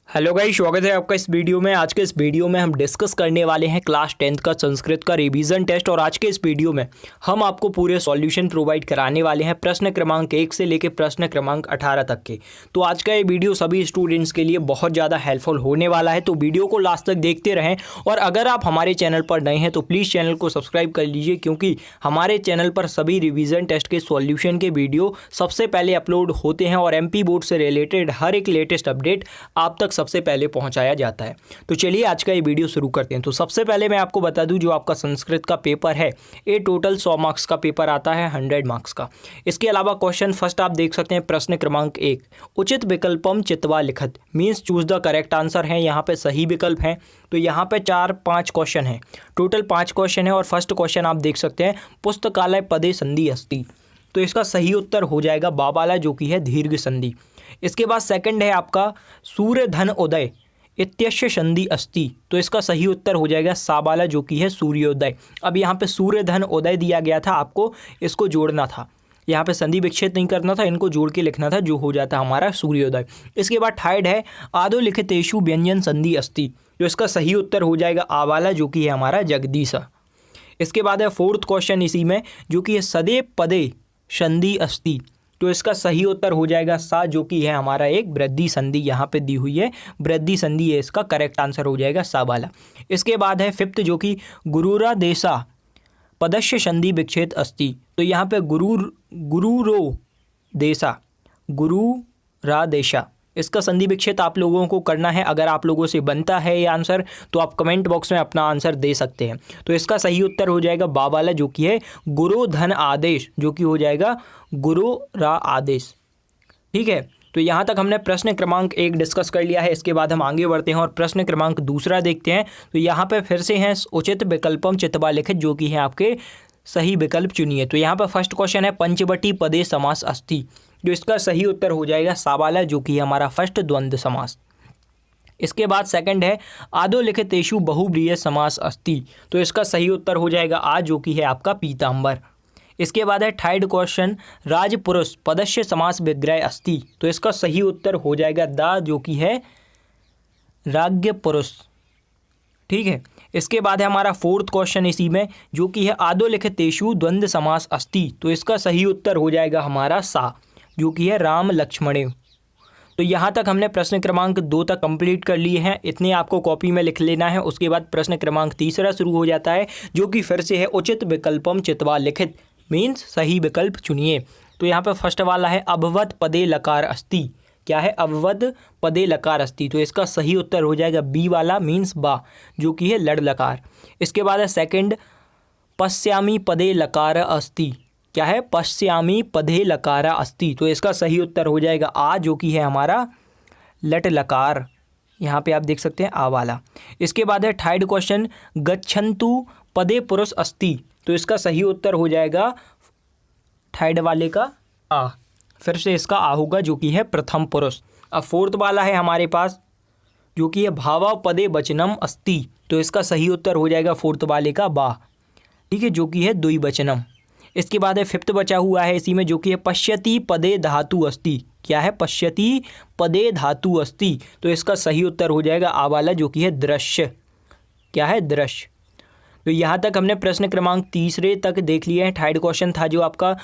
Hello guys, स्वागत है आपका इस वीडियो में। आज के इस वीडियो में हम डिस्कस करने वाले हैं क्लास 10th का संस्कृत का रिवीजन टेस्ट। और आज के इस वीडियो में हम आपको पूरे सॉल्यूशन प्रोवाइड कराने वाले हैं प्रश्न क्रमांक 1 से लेकर प्रश्न क्रमांक 18 तक के। तो आज का ये वीडियो सभी स्टूडेंट्स के लिए बहुत ज़्यादा हेल्पफुल होने वाला है, तो वीडियो को लास्ट तक देखते रहें। और अगर आप हमारे चैनल पर नए हैं तो प्लीज़ चैनल को सब्सक्राइब कर लीजिए, क्योंकि हमारे चैनल पर सभी रिवीजन टेस्ट के सॉल्यूशन के वीडियो सबसे पहले अपलोड होते हैं और MP बोर्ड से रिलेटेड हर एक लेटेस्ट अपडेट आप तक सबसे पहले पहुंचाया जाता है। तो चलिए आज का ये वीडियो शुरू करते हैं। तो सबसे पहले मैं आपको बता दूं, जो आपका संस्कृत का पेपर है ये टोटल 100 मार्क्स का पेपर आता है, 100 मार्क्स का। इसके अलावा क्वेश्चन फर्स्ट आप देख सकते हैं, प्रश्न क्रमांक 1, उचित विकल्पम चित्वा लिखत, means choose the correct answer है। यहाँ पे सही विकल्प है। तो यहाँ पे 4-5 क्वेश्चन है, टोटल 5 क्वेश्चन है। और फर्स्ट क्वेश्चन आप देख सकते हैं, पुस्तकालय पदे संधि अस्ति, तो इसका सही उत्तर हो जाएगा बाबाला, जो कि है दीर्घ संधि। इसके बाद सेकंड है आपका सूर्य धन उदय इत्यस्य संधि अस्ति, तो इसका सही उत्तर हो जाएगा साबाला, जो कि है सूर्योदय। अब यहाँ पे सूर्य धन उदय दिया गया था, आपको इसको जोड़ना था, यहाँ पे संधि विच्छेद नहीं करना था, इनको जोड़ के लिखना था, जो हो जाता हमारा सूर्योदय। इसके बाद थर्ड है आदो लिखितेषु व्यंजन संधि अस्ति, जो इसका सही उत्तर हो जाएगा आवाला, जो कि है हमारा जगदीशा। इसके बाद है फोर्थ क्वेश्चन इसी में, जो कि है सदे पदे संधि अस्ति, तो इसका सही उत्तर हो जाएगा सा, जो कि है हमारा एक वृद्धि संधि यहाँ पे दी हुई है, वृद्धि संधि है, इसका करेक्ट आंसर हो जाएगा सा वाला। इसके बाद है फिफ्थ, जो कि गुरुरा देशा पदस्य संधि विच्छेद अस्ति, तो यहाँ पे गुरुरो देशा, गुरुरा देशा, इसका संधि विच्छेद आप लोगों को करना है। अगर आप लोगों से बनता है ये आंसर तो आप कमेंट बॉक्स में अपना आंसर दे सकते हैं। तो इसका सही उत्तर हो जाएगा बाबाला, जो कि है गुरु धन आदेश, जो कि हो जाएगा गुरु रा आदेश। ठीक है, तो यहाँ तक हमने प्रश्न क्रमांक 1 डिस्कस कर लिया है। इसके बाद हम आगे बढ़ते हैं और प्रश्न क्रमांक 2 देखते हैं। तो यहाँ पे फिर से हैं उचित विकल्पम चित्वा लिखित, जो कि है आपके सही विकल्प चुनिए। तो यहाँ पर फर्स्ट क्वेश्चन है पंचवटी पदे समास अस्ति, जो इसका सही उत्तर हो जाएगा साबाला, जो कि हमारा फर्स्ट द्वंद्व समास। इसके बाद सेकंड है आदो लिखितेषु बहुब्रीहि समास अस्ति, तो इसका सही उत्तर हो जाएगा आ, जो कि है आपका पीताम्बर। इसके बाद है थर्ड क्वेश्चन राजपुरुष पदस्य समास विग्रह अस्ति, तो इसका सही उत्तर हो जाएगा दा, जो कि है राज्ञ पुरुष। ठीक है, इसके बाद है हमारा फोर्थ क्वेश्चन इसी में, जो कि है आदो लिखितेषु द्वंद्व समास अस्ति, तो इसका सही उत्तर हो जाएगा हमारा सा, जो कि है राम लक्ष्मणे। तो यहाँ तक हमने प्रश्न क्रमांक 2 तक कंप्लीट कर लिए हैं, इतने आपको कॉपी में लिख लेना है। उसके बाद प्रश्न क्रमांक 3 शुरू हो जाता है, जो कि फिर से है उचित विकल्पम चित्वा लिखित, मीन्स सही विकल्प चुनिए। तो यहाँ पर फर्स्ट वाला है अभवत पदे लकार अस्ति, क्या है अववद पदे लकार अस्ति, तो इसका सही उत्तर हो जाएगा बी वाला, मीन्स बा, जो कि है लड़ लकार। इसके बाद है सेकंड पश्यामी पदे लकार अस्ति, क्या है पश्यामी पदे लकारा अस्ति, तो इसका सही उत्तर हो जाएगा आ, जो कि है हमारा लट लकार, यहाँ पे आप देख सकते हैं आ वाला। इसके बाद है थर्ड क्वेश्चन गच्छन्तु पदे पुरुष अस्ति, तो इसका सही उत्तर हो जाएगा थर्ड वाले का आ, फिर से इसका आ होगा, जो कि है प्रथम पुरुष। अब फोर्थ वाला है हमारे पास, जो कि है भावा पदे वचनम अस्ति, तो इसका सही उत्तर हो जाएगा फोर्थ वाले का बा, ठीक है, जो कि है द्विवचनम। इसके बाद है फिफ्थ बचा हुआ है इसी में, जो कि है पश्यति पदे धातु अस्ति, क्या है पश्यति पदे धातु अस्ति, तो इसका सही उत्तर हो जाएगा आ वाला, जो कि है दृश्य, क्या है दृश्य। तो यहाँ तक हमने प्रश्न क्रमांक 3 तक देख लिया है। थर्ड क्वेश्चन था जो आपका,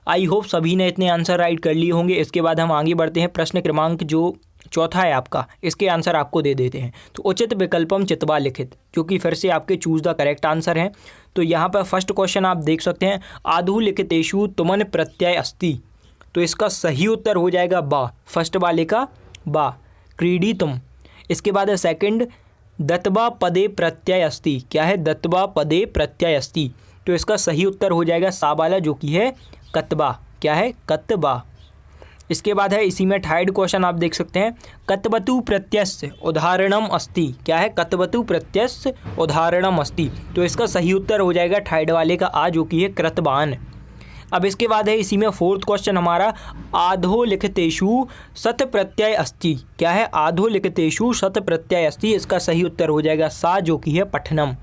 आई होप सभी ने इतने आंसर राइट कर लिए होंगे। इसके बाद हम आगे बढ़ते हैं, प्रश्न क्रमांक जो चौथा है आपका, इसके आंसर आपको दे देते हैं। तो उचित विकल्पम चित्वा लिखित, जो कि फिर से आपके चूज द करेक्ट आंसर हैं। तो यहाँ पर फर्स्ट क्वेश्चन आप देख सकते हैं आधु लिखितेषु तुमन प्रत्यय अस्ति, तो इसका सही उत्तर हो जाएगा बा, फर्स्ट वाले का बा, क्रीडी तुम। इसके बाद है सेकंड दत्वा पदे प्रत्यय अस्ति, क्या है दत्वा पदे प्रत्यय अस्ति, तो इसका सही उत्तर हो जाएगा सा वाला, जो कि है कतबा, क्या है कतबा। इसके बाद है इसी में थर्ड क्वेश्चन आप देख सकते हैं कतवतु प्रत्यस्य उदाहरणम अस्ति, क्या है कतवतु प्रत्यस्य उदाहरणम अस्ति, तो इसका सही उत्तर हो जाएगा थर्ड वाले का आ, जो कि है कृतवान। अब इसके बाद है इसी में फोर्थ क्वेश्चन हमारा, आधो लिखितेषु सत प्रत्यय अस्ति। क्या है? आधो लिखितेषु सत प्रत्यय अस्ति। इसका सही उत्तर हो जाएगा सा, जो कि है पठनम।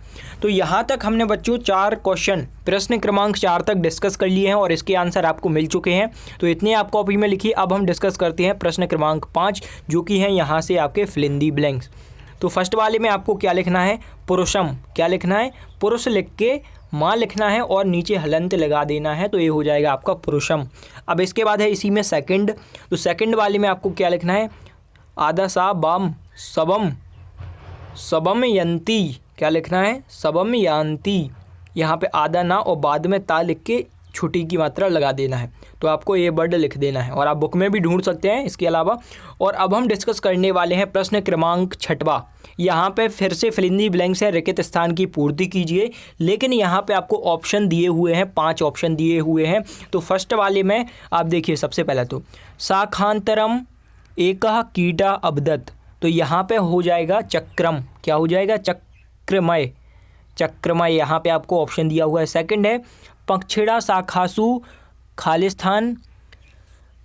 तो यहाँ तक हमने बच्चों 4 क्वेश्चन प्रश्न क्रमांक 4 तक डिस्कस कर लिए हैं और इसके आंसर आपको मिल चुके हैं। तो इतने आप कॉपी में लिखिए। अब हम डिस्कस करते हैं प्रश्न क्रमांक 5, जो कि है यहाँ से आपके फिल इन दी ब्लैंक्स। तो फर्स्ट वाले में आपको क्या लिखना है? पुरुषम। क्या लिखना है? पुरुष लिख के माँ लिखना है और नीचे हलंत लगा देना है, तो ये हो जाएगा आपका पुरुषम। अब इसके बाद है इसी में सेकंड। तो सेकंड वाले में आपको क्या लिखना है? आदा सा बाम सबम, सबम यंती। क्या लिखना है? सबम यांती। यहाँ पे आधा ना और बाद में ता लिख के छुट्टी की मात्रा लगा देना है। तो आपको ये वर्ड लिख देना है और आप बुक में भी ढूंढ सकते हैं इसके अलावा। और अब हम डिस्कस करने वाले हैं प्रश्न क्रमांक 6वां। यहाँ पे फिर से फिल इन दी ब्लैंक्स है, रिक्त स्थान की पूर्ति कीजिए। लेकिन यहाँ पे आपको ऑप्शन दिए हुए हैं, 5 ऑप्शन दिए हुए हैं। तो फर्स्ट वाले में आप देखिए, सबसे पहला तो शाखांतरम एकः कीटा अबदत। तो यहाँ पे हो जाएगा चक्रम। क्या हो जाएगा? चक्रमय। चक्रमय यहाँ पे आपको ऑप्शन दिया हुआ है। सेकंड है पक्षिणा शाखासु खालिस्थान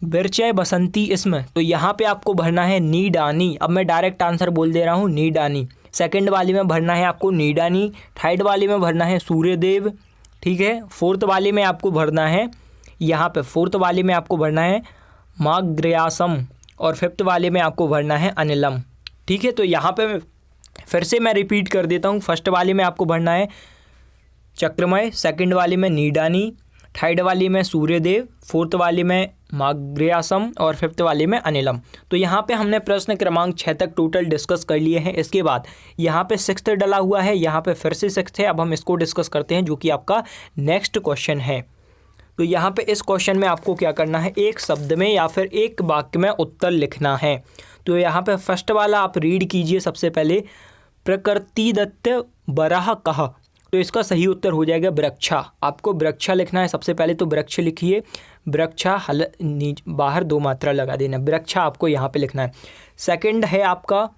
बिरचय बसंती इसमें। तो यहाँ पे आपको भरना है नीडानी। अब मैं डायरेक्ट आंसर बोल दे रहा हूँ, नीडानी। सेकंड वाले में भरना है आपको नीडानी। थर्ड वाले में भरना है सूर्यदेव। ठीक है। फोर्थ वाले में आपको भरना है, यहाँ पे फोर्थ वाले में आपको भरना है माग्रयासम। और फिफ्थ वाले में आपको भरना है अनिलम। ठीक है। तो यहाँ पे फिर से मैं रिपीट कर देता हूँ। फर्स्ट वाले में आपको भरना है चक्रमय, सेकंड वाले में नीडानी, थर्ड वाले में सूर्यदेव, फोर्थ वाले में माग्रयासम और फिफ्थ वाले में अनिलम। तो यहाँ पे हमने प्रश्न क्रमांक 6 तक टोटल डिस्कस कर लिए हैं। इसके बाद यहाँ पे 6th डला हुआ है, यहाँ पे फिर से 6th है। अब हम इसको डिस्कस करते हैं, जो कि आपका नेक्स्ट क्वेश्चन है। तो यहाँ पे इस क्वेश्चन में आपको क्या करना है? एक शब्द में या फिर एक वाक्य में उत्तर लिखना है। तो यहाँ पे फर्स्ट वाला आप रीड कीजिए सबसे पहले, प्रकृतिदत्त बराह कहा। तो इसका सही उत्तर हो जाएगा वृक्षा। आपको वृक्षा लिखना है सबसे पहले। तो वृक्ष लिखिए, वृक्षा बाहर 2 मात्रा लगा देना, वृक्षा आपको यहाँ पे लिखना है। सेकंड है आपका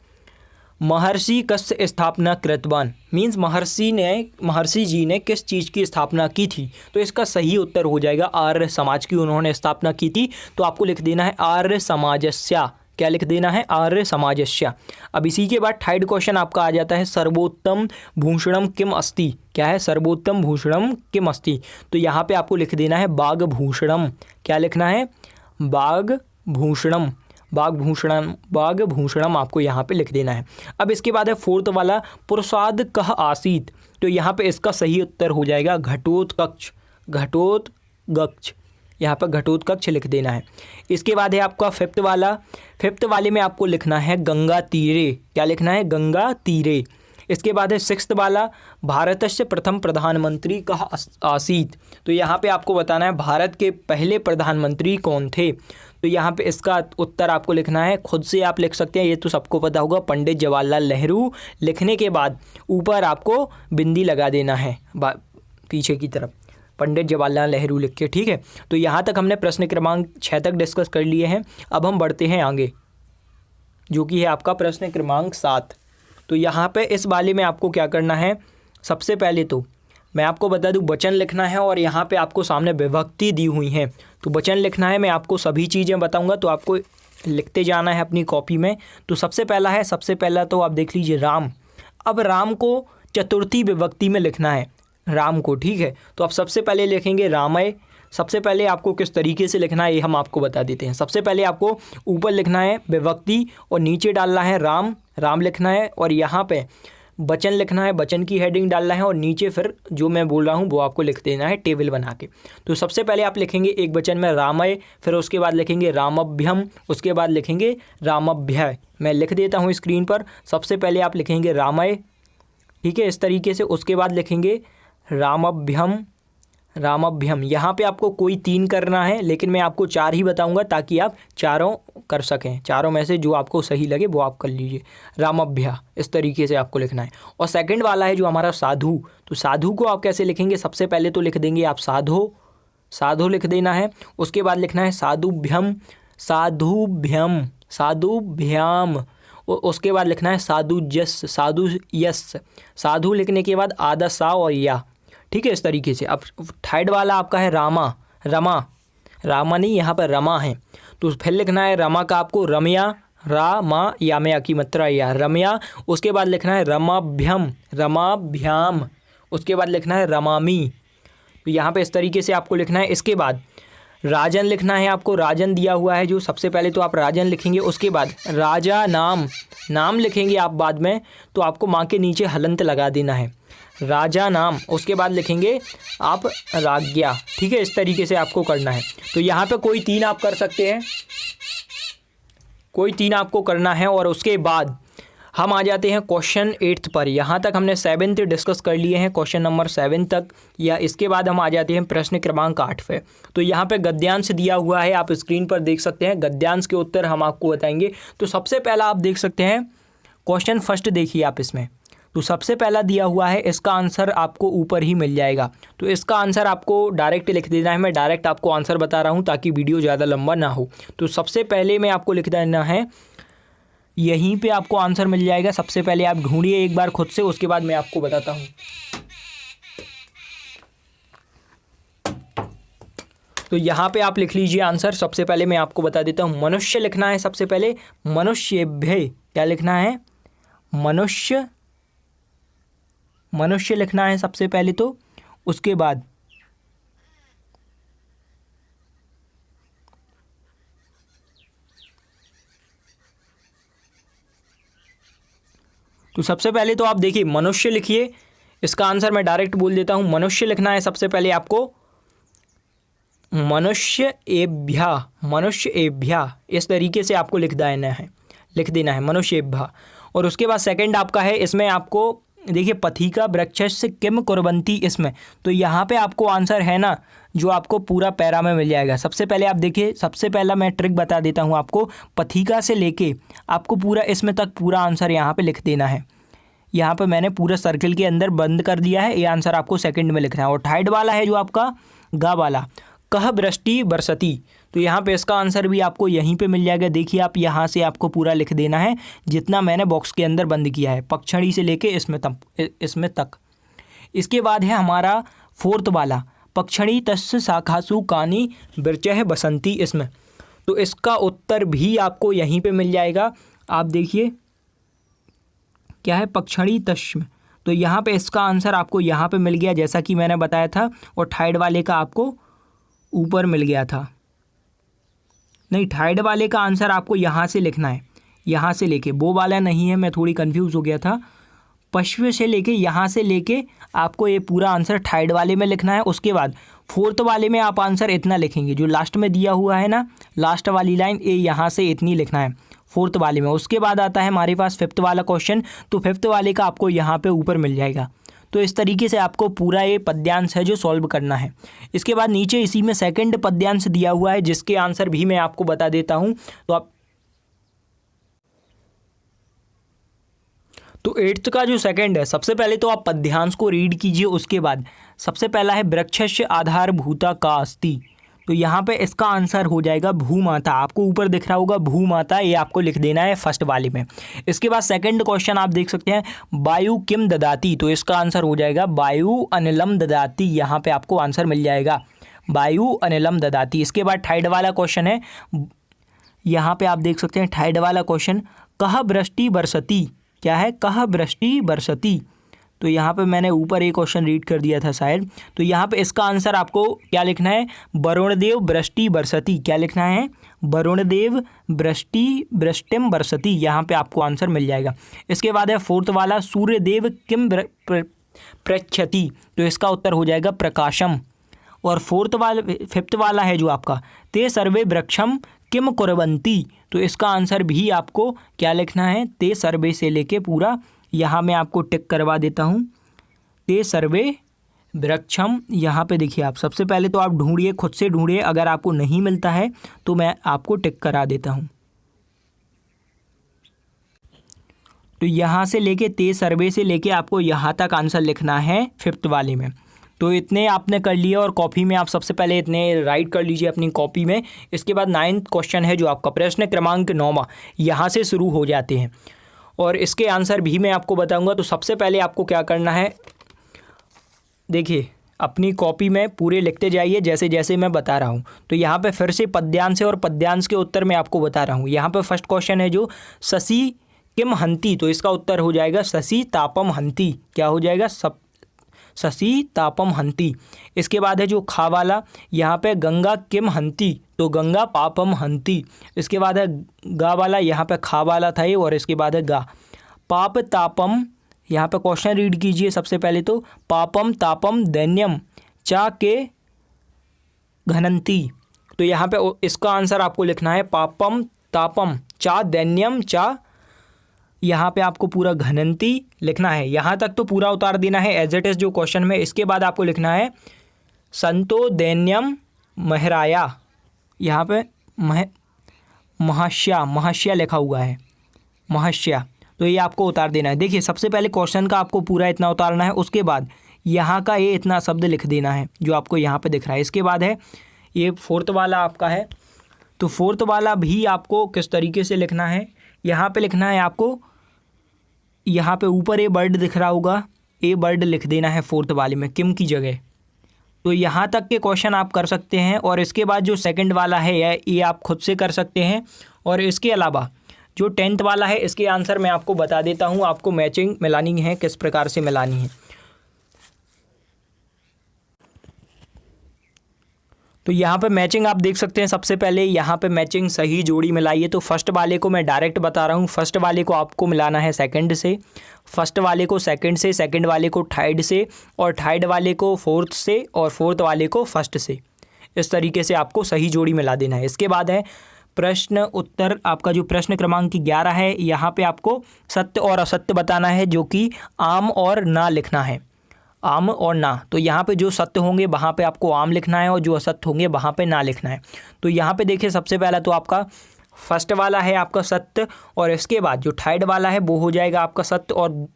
महर्षि कस्य स्थापना कृतवान। मीन्स महर्षि जी ने किस चीज़ की स्थापना की थी? तो इसका सही उत्तर हो जाएगा आर्य समाज की उन्होंने स्थापना की थी। तो आपको लिख देना है आर्य समाजस्य। क्या लिख देना है? आर्य समाजस्य। अब इसी के बाद थर्ड क्वेश्चन आपका आ जाता है, सर्वोत्तम भूषणम किम अस्ति। क्या है? सर्वोत्तम भूषणम किम अस्ति। तो यहाँ पे आपको लिख देना है बाघभूषणम। क्या लिखना है? बाघभूषणम। बाघभूषणम आपको यहाँ पे लिख देना है। अब इसके बाद है फोर्थ वाला, पुरुषाद कह आसीत। तो यहाँ पे इसका सही उत्तर हो जाएगा घटोत्कच। घटोत्कच, यहाँ पर घटोत्कच लिख देना है। इसके बाद है आपका फिफ्थ वाला। फिफ्थ वाले में आपको लिखना है गंगा तीरे। क्या लिखना है? गंगा तीरे। इसके बाद है 6th वाला, भारतस्य प्रथम प्रधानमंत्री कह आसीत। तो यहाँ पे आपको बताना है भारत के पहले प्रधानमंत्री कौन थे। तो यहाँ पे इसका उत्तर आपको लिखना है, खुद से आप लिख सकते हैं, ये तो सबको पता होगा, पंडित जवाहरलाल नेहरू। लिखने के बाद ऊपर आपको बिंदी लगा देना है पीछे की तरफ, पंडित जवाहरलाल नेहरू लिख के। ठीक है। तो यहाँ तक हमने प्रश्न क्रमांक 6 तक डिस्कस कर लिए हैं। अब हम बढ़ते हैं आगे, जो कि है आपका प्रश्न क्रमांक 7। तो यहाँ पे इस वाले में आपको क्या करना है? सबसे पहले तो मैं आपको बता दूं, वचन लिखना है और यहाँ पे आपको सामने विभक्ति दी हुई हैं। तो वचन लिखना है, मैं आपको सभी चीज़ें बताऊँगा, तो आपको लिखते जाना है अपनी कॉपी में। तो सबसे पहला तो आप देख लीजिए राम। अब राम को चतुर्थी विभक्ति में लिखना है, राम को। ठीक है। तो आप सबसे पहले लिखेंगे रामय। सबसे पहले आपको किस तरीके से लिखना है ये हम आपको बता देते हैं। सबसे पहले आपको ऊपर लिखना है विभक्ति और नीचे डालना है राम, राम लिखना है। और यहाँ पे वचन लिखना है, वचन की हेडिंग डालना है और नीचे फिर जो मैं बोल रहा हूँ वो आपको लिख देना है टेबल बना के। तो सबसे पहले आप लिखेंगे एक वचन में रामय, फिर उसके बाद लिखेंगे रामभ्यम, उसके बाद लिखेंगे रामभ्य। मैं लिख देता हूँ स्क्रीन पर। सबसे पहले आप लिखेंगे रामय, ठीक है, इस तरीके से। उसके बाद लिखेंगे रामभ्यम, रामभ्यम। यहाँ पे आपको कोई 3 करना है, लेकिन मैं आपको 4 ही बताऊंगा ताकि आप चारों कर सकें। चारों में से जो आपको सही लगे वो आप कर लीजिए। रामभ्य इस तरीके से आपको लिखना है। और सेकंड वाला है जो हमारा साधु। तो साधु को आप कैसे लिखेंगे? सबसे पहले तो लिख देंगे आप साधो, साधो लिख देना है। उसके बाद लिखना है साधुभ्यम, साधुभ्यम, साधुभ्याम। उसके बाद लिखना है साधुजस, साधुयस। साधु लिखने के बाद आधा सा और या, ठीक है, इस तरीके से। अब थर्ड वाला आपका है रामा, रमा, रामा नहीं, यहाँ पर रमा है। तो फिर लिखना है रमा का आपको रम्या, रा मा या में की मात्रा या रम्या। उसके बाद लिखना है रमाभ्यम, रमाभ्याम। उसके बाद लिखना है रमामी। तो यहाँ पे इस तरीके से आपको लिखना है। इसके बाद राजन लिखना है आपको, राजन दिया हुआ है जो, सबसे पहले तो आप राजन लिखेंगे। उसके बाद राजा नाम, नाम लिखेंगे आप बाद में, तो आपको माँ के नीचे हलंत लगा देना है, राजा नाम। उसके बाद लिखेंगे आप राज्ञा। ठीक है, इस तरीके से आपको करना है। तो यहाँ पे कोई 3 आप कर सकते हैं, कोई 3 आपको करना है। और उसके बाद हम आ जाते हैं क्वेश्चन 8 पर। यहाँ तक हमने 7th डिस्कस कर लिए हैं, क्वेश्चन नंबर 7 तक। या इसके बाद हम आ जाते हैं प्रश्न क्रमांक 8 पे। तो यहाँ पे गद्यांश दिया हुआ है, आप स्क्रीन पर देख सकते हैं। गद्यांश के उत्तर हम आपको बताएंगे। तो सबसे पहला आप देख सकते हैं क्वेश्चन फर्स्ट, देखिए आप इसमें। तो सबसे पहला दिया हुआ है, इसका आंसर आपको ऊपर ही मिल जाएगा। तो इसका आंसर आपको डायरेक्ट लिख देना है। मैं डायरेक्ट आपको आंसर बता रहा हूँ ताकि वीडियो ज़्यादा लंबा ना हो। तो सबसे पहले में आपको लिख देना है, यहीं पे आपको आंसर मिल जाएगा। सबसे पहले आप ढूंढिए एक बार खुद से, उसके बाद मैं आपको बताता हूँ। तो यहाँ पे आप लिख लीजिए आंसर। सबसे पहले मैं आपको बता देता हूँ, मनुष्य लिखना है सबसे पहले, मनुष्येभ्य। क्या लिखना है? मनुष्य, मनुष्य लिखना है सबसे पहले। तो उसके बाद तो सबसे पहले तो आप देखिए मनुष्य लिखिए। इसका आंसर मैं डायरेक्ट बोल देता हूँ, मनुष्य लिखना है सबसे पहले आपको, मनुष्य एभ्या, मनुष्य एभ्या। इस तरीके से आपको लिख देना है मनुष्य एभ्या। और उसके बाद सेकंड आपका है, इसमें आपको देखिए पथिका वृक्षस्य किम कुर्वन्ति इसमें। तो यहाँ पे आपको आंसर है ना, जो आपको पूरा पैरा में मिल जाएगा। सबसे पहले आप देखिए, सबसे पहला मैं ट्रिक बता देता हूँ आपको। पथिका से लेके आपको पूरा इसमें तक पूरा आंसर यहाँ पे लिख देना है। यहाँ पे मैंने पूरा सर्किल के अंदर बंद कर दिया है। ये आंसर आपको सेकंड में लिखना है। और थर्ड वाला है जो आपका गा वाला, कह वृष्टि बरसती। तो यहाँ पे इसका आंसर भी आपको यहीं पे मिल जाएगा। देखिए आप यहाँ से आपको पूरा लिख देना है जितना मैंने बॉक्स के अंदर बंद किया है, पक्षणी से लेके इसमें तक। इसके बाद है हमारा फोर्थ वाला, पक्षणी तस्य शाखासु कानी वृचः बसंती इसमें। तो इसका उत्तर भी आपको यहीं पे मिल जाएगा। आप देखिए क्या है, पक्षणी तस्य। तो यहाँ पे इसका आंसर आपको यहाँ पे मिल गया जैसा कि मैंने बताया था। और थर्ड वाले का आपको ऊपर मिल गया था, नहीं थर्ड वाले का आंसर आपको यहाँ से लिखना है, यहाँ से लेके, वो वाला नहीं है, मैं थोड़ी कंफ्यूज हो गया था। पश्चिम से लेके यहाँ से लेके आपको ये पूरा आंसर थर्ड वाले में लिखना है। उसके बाद फोर्थ वाले में आप आंसर इतना लिखेंगे जो लास्ट में दिया हुआ है ना, लास्ट वाली लाइन, ये यहाँ से इतनी लिखना है फोर्थ वाले में। उसके बाद आता है हमारे पास फिफ्थ वाला क्वेश्चन। तो फिफ्थ वाले का आपको यहाँ पे ऊपर मिल जाएगा। तो इस तरीके से आपको पूरा ये पद्यांश है जो सॉल्व करना है। इसके बाद नीचे इसी में सेकंड पद्यांश दिया हुआ है जिसके आंसर भी मैं आपको बता देता हूँ। तो 8th का जो सेकंड है, सबसे पहले तो आप पद्यांश को रीड कीजिए। उसके बाद सबसे पहला है वृक्षस्य आधारभूता का अस्ति। तो यहाँ पे इसका आंसर हो जाएगा भूमाता। आपको ऊपर दिख रहा होगा भूमाता, ये आपको लिख देना है फर्स्ट वाले में। इसके बाद सेकंड क्वेश्चन आप देख सकते हैं, वायु किम ददाती। तो इसका आंसर हो जाएगा वायु अनिलम ददाती। यहाँ पे आपको आंसर मिल जाएगा वायु अनिलम ददाती। इसके बाद थर्ड वाला क्वेश्चन है, यहाँ पे आप देख सकते हैं थर्ड वाला क्वेश्चन, कह वृष्टि बरसती। क्या है? कह वृष्टि बरसती। तो यहाँ पे मैंने ऊपर एक क्वेश्चन रीड कर दिया था शायद। तो यहाँ पे इसका आंसर आपको क्या लिखना है, वरुणदेव वृष्टि बरसती। क्या लिखना है? वरुणदेव वृष्टिम बरसती। यहाँ पे आपको आंसर मिल जाएगा। इसके बाद है फोर्थ वाला, सूर्यदेव किम पृच्छति। तो इसका उत्तर हो जाएगा प्रकाशम। और फिफ्थ वाला है जो आपका, ते सर्वे वृक्षम किम कुर्वन्ति। तो इसका आंसर भी आपको क्या लिखना है, ते सर्वे से लेके पूरा, यहाँ मैं आपको टिक करवा देता हूँ, ते सर्वे वृक्षम। यहाँ पे देखिए आप सबसे पहले तो आप ढूंढिए, खुद से ढूंढिए। अगर आपको नहीं मिलता है तो मैं आपको टिक करा देता हूँ। तो यहाँ से लेके ते सर्वे से लेके आपको यहाँ तक आंसर लिखना है फिफ्थ वाले में। तो इतने आपने कर लिए और कॉपी में आप सबसे पहले इतने राइट कर लीजिए अपनी कॉपी में। इसके बाद 9th क्वेश्चन है जो आपका प्रश्न क्रमांक 9, यहाँ से शुरू हो जाते हैं और इसके आंसर भी मैं आपको बताऊंगा। तो सबसे पहले आपको क्या करना है, देखिए अपनी कॉपी में पूरे लिखते जाइए जैसे जैसे मैं बता रहा हूँ। तो यहाँ पे फिर से पद्यांश और पद्यांश के उत्तर मैं आपको बता रहा हूँ। यहाँ पे फर्स्ट क्वेश्चन है जो शशि किम हंति, तो इसका उत्तर हो जाएगा शशि तापम हंति। क्या हो जाएगा? शशि तापम हंति। इसके बाद है जो खा वाला, यहाँ पे गंगा किम हंति, तो गंगा पापम हंति। इसके बाद है गा वाला, यहाँ पे खा वाला था ये, और इसके बाद है गा पाप तापम। यहाँ पे क्वेश्चन रीड कीजिए सबसे पहले तो, पापम तापम दैन्यम चा के घनंती। तो यहाँ पे इसका आंसर आपको लिखना है पापम तापम चा दैन्यम चा, यहाँ पे आपको पूरा घनंती लिखना है। यहाँ तक तो पूरा उतार देना है एज इट इज़ जो क्वेश्चन में। इसके बाद आपको लिखना है संतो दैन्यम महराया, यहाँ पे महाश्या लिखा हुआ है, महाश्या, तो ये आपको उतार देना है। देखिए सबसे पहले क्वेश्चन का आपको पूरा इतना उतारना है, उसके बाद यहाँ का ये इतना शब्द लिख देना है जो आपको यहाँ पे दिख रहा है। इसके बाद है ये फोर्थ वाला आपका है, तो फोर्थ वाला भी आपको किस तरीके से लिखना है, यहाँ पे लिखना है आपको, यहाँ पे ऊपर ए बर्ड दिख रहा होगा, ए बर्ड लिख देना है फोर्थ वाले में किम की जगह। तो यहाँ तक के क्वेश्चन आप कर सकते हैं। और इसके बाद जो सेकंड वाला है ये आप खुद से कर सकते हैं। और इसके अलावा जो 10th वाला है इसके आंसर मैं आपको बता देता हूँ, आपको मैचिंग मिलानी है, किस प्रकार से मिलानी है। तो यहाँ पे मैचिंग आप देख सकते हैं। सबसे पहले यहाँ पे मैचिंग सही जोड़ी मिलाइए। तो फर्स्ट वाले को मैं डायरेक्ट बता रहा हूँ, फर्स्ट वाले को आपको मिलाना है सेकंड से, फर्स्ट वाले को सेकंड से, सेकंड वाले को थर्ड से, और थर्ड वाले को फोर्थ से, और फोर्थ वाले को फर्स्ट से। इस तरीके से आपको सही जोड़ी मिला देना है। इसके बाद है प्रश्न उत्तर, आपका जो प्रश्न क्रमांक 11 है, यहाँ पे आपको सत्य और असत्य बताना है, जो कि आम और ना लिखना है, आम और ना। तो यहाँ पे जो सत्य होंगे वहाँ पे आपको आम लिखना है, और जो असत्य होंगे वहाँ पे ना लिखना है। तो यहाँ पे देखिए सबसे पहला तो आपका फर्स्ट वाला है आपका सत्य, और इसके बाद जो थर्ड वाला है वो हो जाएगा आपका सत्य, और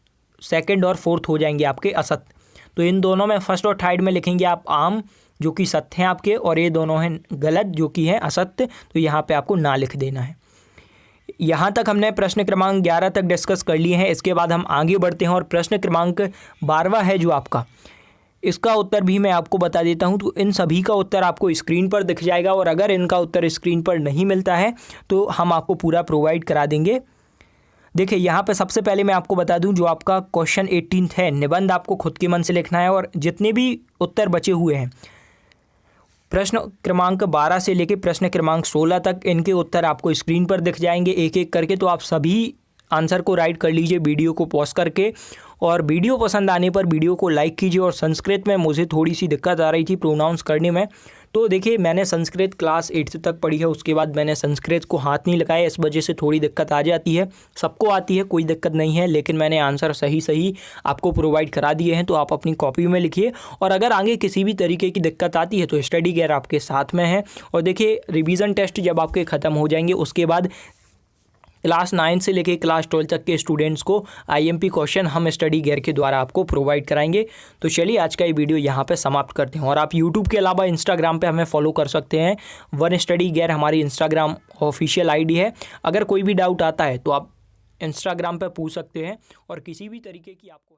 सेकंड और फोर्थ हो जाएंगे आपके असत्य। तो इन दोनों में फर्स्ट और थर्ड में लिखेंगे आप आम, जो कि सत्य हैं आपके, और ये दोनों हैं गलत, जो कि है असत्य। तो यहाँ पे आपको ना लिख देना है। यहाँ तक हमने प्रश्न क्रमांक 11 तक डिस्कस कर लिए हैं। इसके बाद हम आगे बढ़ते हैं, और प्रश्न क्रमांक 12 है जो आपका, इसका उत्तर भी मैं आपको बता देता हूँ। तो इन सभी का उत्तर आपको स्क्रीन पर दिख जाएगा, और अगर इनका उत्तर स्क्रीन पर नहीं मिलता है तो हम आपको पूरा प्रोवाइड करा देंगे। देखिए यहाँ पे सबसे पहले मैं आपको बता दूं, जो आपका क्वेश्चन 18 है, निबंध आपको खुद के मन से लिखना है, और जितने भी उत्तर बचे हुए हैं प्रश्न क्रमांक 12 से लेकर प्रश्न क्रमांक 16 तक, इनके उत्तर आपको स्क्रीन पर दिख जाएंगे एक एक करके। तो आप सभी आंसर को राइट कर लीजिए वीडियो को पॉज करके, और वीडियो पसंद आने पर वीडियो को लाइक कीजिए। और संस्कृत में मुझे थोड़ी सी दिक्कत आ रही थी प्रोनाउंस करने में, तो देखिए मैंने संस्कृत क्लास 8th तक पढ़ी है, उसके बाद मैंने संस्कृत को हाथ नहीं लगाया, इस वजह से थोड़ी दिक्कत आ जाती है। सबको आती है, कोई दिक्कत नहीं है, लेकिन मैंने आंसर सही आपको प्रोवाइड करा दिए हैं। तो आप अपनी कॉपी में लिखिए, और अगर आगे किसी भी तरीके की दिक्कत आती है तो स्टडी गियर आपके साथ में है। और देखिए रिवीजन टेस्ट जब आपके ख़त्म हो जाएंगे, उसके बाद क्लास 9 से लेके क्लास 12 तक के स्टूडेंट्स को IMP क्वेश्चन हम स्टडी गियर के द्वारा आपको प्रोवाइड कराएंगे। तो चलिए आज का ये वीडियो यहाँ पे समाप्त करते हैं। और आप यूट्यूब के अलावा इंस्टाग्राम पे हमें फॉलो कर सकते हैं, वन स्टडी गियर हमारी इंस्टाग्राम ऑफिशियल ID है। अगर कोई भी डाउट आता है तो आप इंस्टाग्राम पर पूछ सकते हैं, और किसी भी तरीके की आपको